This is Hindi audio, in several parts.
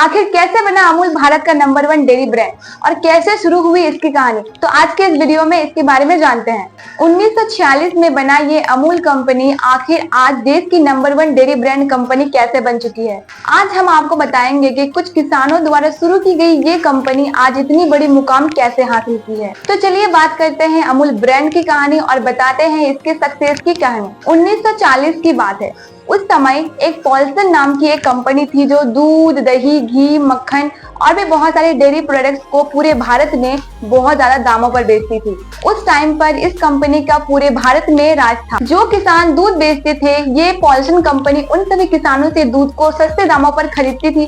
आखिर कैसे बना अमूल भारत का नंबर 1 डेयरी ब्रांड और कैसे शुरू हुई इसकी कहानी, तो आज के इस वीडियो में इसके बारे में जानते हैं। 1946 में बना ये अमूल कंपनी आखिर आज देश की नंबर 1 डेयरी ब्रांड कंपनी कैसे बन चुकी है। आज हम आपको बताएंगे कि कुछ किसानों द्वारा शुरू की गई ये कंपनी आज इतनी बड़ी मुकाम कैसे हासिल की है। तो चलिए बात करते हैं अमूल ब्रांड की कहानी और बताते हैं इसके सक्सेस की कहानी। 1940 की बात है। उस समय एक पॉल्सन नाम की एक कंपनी थी जो दूध, दही, घी, मक्खन और भी बहुत सारे डेयरी प्रोडक्ट्स को पूरे भारत में बहुत ज्यादा दामों पर बेचती थी। उस टाइम पर इस कंपनी का पूरे भारत में राज था। जो किसान दूध बेचते थे, ये पॉल्सन कंपनी उन सभी किसानों से दूध को सस्ते दामों पर खरीदती थी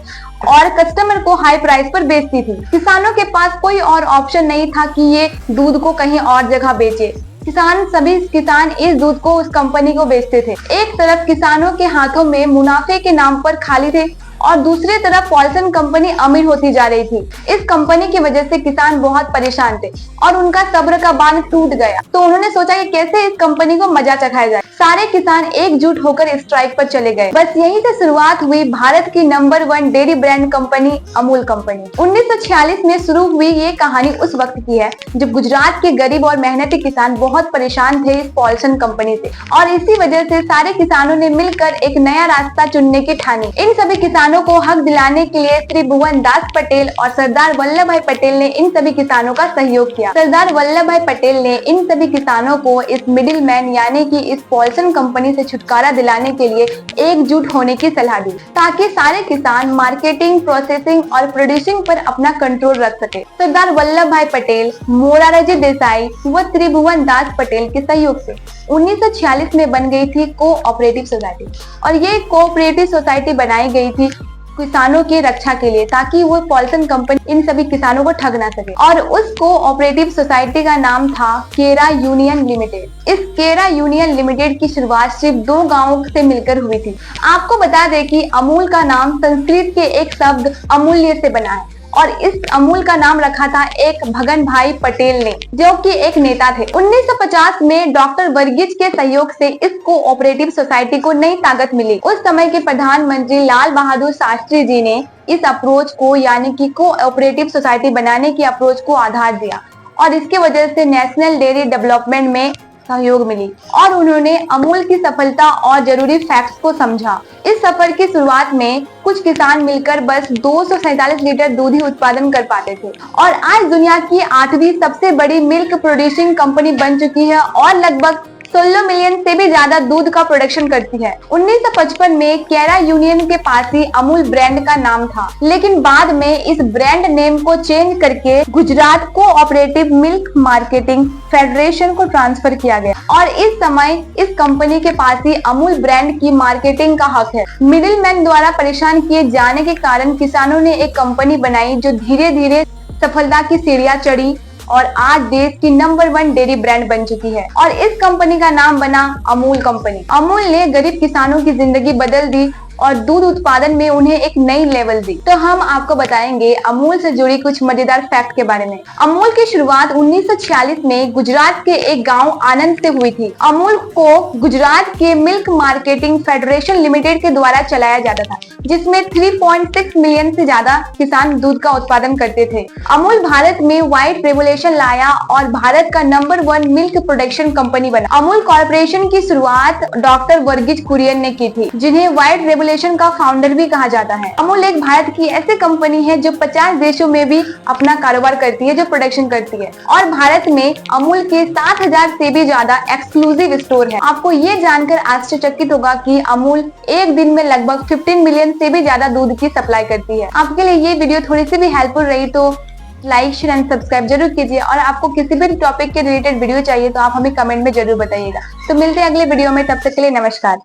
और कस्टमर को हाई प्राइस पर बेचती थी। किसानों के पास कोई और ऑप्शन नहीं था कि ये दूध को कहीं और जगह बेचे। सभी किसान इस दूध को उस कंपनी को बेचते थे। एक तरफ किसानों के हाथों में मुनाफे के नाम पर खाली थे और दूसरी तरफ पॉल्सन कंपनी अमीर होती जा रही थी। इस कंपनी की वजह से किसान बहुत परेशान थे और उनका सब्र का बांध टूट गया। तो उन्होंने सोचा कि कैसे इस कंपनी को मजा चखाया जाए। सारे किसान एकजुट होकर स्ट्राइक पर चले गए। बस यहीं से शुरुआत हुई भारत की number 1 dairy brand company Amul company. 1946 में शुरू हुई ये कहानी उस वक्त की है जब गुजरात के गरीब और मेहनती किसान बहुत परेशान थे इस पॉल्सन कंपनी से, और इसी वजह से सारे किसानों ने मिलकर एक नया रास्ता चुनने की ठानी। इन सभी किसानों को हक दिलाने के लिए श्री भुवन दास पटेल और सरदार वल्लभ भाई पटेल ने इन सभी किसानों का सहयोग किया। सरदार वल्लभ भाई पटेल ने इन सभी किसानों को इस मिडिल मैन यानी कि इस पॉल्सन कंपनी से छुटकारा दिलाने के लिए एकजुट होने की सलाह दी, ताकि सारे किसान मार्केटिंग, प्रोसेसिंग और प्रोड्यूसिंग पर अपना कंट्रोल रख सके। सरदार वल्लभ भाई पटेल, मोरारजी देसाई व त्रिभुवन दास पटेल के सहयोग से 1946 में बन गई थी कोऑपरेटिव सोसाइटी, और ये कोऑपरेटिव सोसाइटी बनाई गई थी किसानों की रक्षा के लिए, ताकि वो पॉल्सन कंपनी इन सभी किसानों को ठग ना सके। और उस कोऑपरेटिव सोसाइटी का नाम था केरा यूनियन लिमिटेड। इस केरा यूनियन लिमिटेड की शुरुआत सिर्फ 2 गांवों से मिलकर हुई थी। आपको बता दें कि अमूल का नाम संस्कृत के एक शब्द अमूल्य से बना है और इस अमूल का नाम रखा था एक भगन भाई पटेल ने, जो कि एक नेता थे। 1950 में डॉक्टर वर्गीज के सहयोग से इस कोऑपरेटिव सोसाइटी को नई ताकत मिली। उस समय के प्रधानमंत्री लाल बहादुर शास्त्री जी ने इस अप्रोच को यानी कि कोऑपरेटिव सोसाइटी बनाने की अप्रोच को आधार दिया और इसके वजह से नेशनल डेयरी डेवलपमेंट में सहयोग मिली और उन्होंने अमूल की सफलता और जरूरी फैक्ट्स को समझा। इस सफर की शुरुआत में कुछ किसान मिलकर बस 247 लीटर दूध ही उत्पादन कर पाते थे और आज दुनिया की 8वीं सबसे बड़ी मिल्क प्रोड्यूसिंग कंपनी बन चुकी है और लगभग 16 मिलियन से भी ज्यादा दूध का प्रोडक्शन करती है। 1955 में केरा यूनियन के पास ही अमूल ब्रांड का नाम था, लेकिन बाद में इस ब्रांड नेम को चेंज करके Gujarat cooperative milk marketing federation को ट्रांसफर किया गया और इस समय इस कंपनी के पास ही अमूल ब्रांड की मार्केटिंग का हक है। मिडिल मैन द्वारा परेशान किए जाने के कारण किसानों ने एक कंपनी बनाई जो धीरे धीरे सफलता की सीढ़ियां चढ़ी और आज देश की नंबर 1 डेयरी ब्रांड बन चुकी है और इस कंपनी का नाम बना अमूल कंपनी। अमूल ने गरीब किसानों की जिंदगी बदल दी और दूध उत्पादन में उन्हें एक नई लेवल दी। तो हम आपको बताएंगे अमूल से जुड़ी कुछ मजेदार फैक्ट के बारे में। अमूल की शुरुआत 1946 में गुजरात के एक गांव आनंद से हुई थी। अमूल को गुजरात के मिल्क मार्केटिंग फेडरेशन लिमिटेड के द्वारा चलाया जाता था, जिसमें 3.6 मिलियन से ज्यादा किसान दूध का उत्पादन करते थे। अमूल भारत में व्हाइट रेवोल्यूशन लाया और भारत का नंबर 1 मिल्क प्रोडक्शन कंपनी बना। अमूल कॉर्पोरेशन की शुरुआत डॉक्टर वर्गीज कुरियन ने की थी, जिन्हें व्हाइट रेवोल्यूशन का फाउंडर भी कहा जाता है। अमूल एक भारत की ऐसी कंपनी है जो 50 देशों में भी अपना कारोबार करती है, जो प्रोडक्शन करती है, और भारत में अमूल के 7000 से भी ज्यादा एक्सक्लूसिव स्टोर है। आपको ये जानकर आश्चर्यचकित होगा कि अमूल एक दिन में लगभग 15 मिलियन से भी ज्यादा दूध की सप्लाई करती है। आपके लिए ये वीडियो थोड़ी सी भी हेल्पफुल रही तो लाइक, शेयर एंड सब्सक्राइब जरूर कीजिए और आपको किसी भी टॉपिक के रिलेटेड वीडियो चाहिए तो आप हमें कमेंट में जरूर बताइएगा। तो मिलते हैं अगले वीडियो में, तब तक के लिए नमस्कार।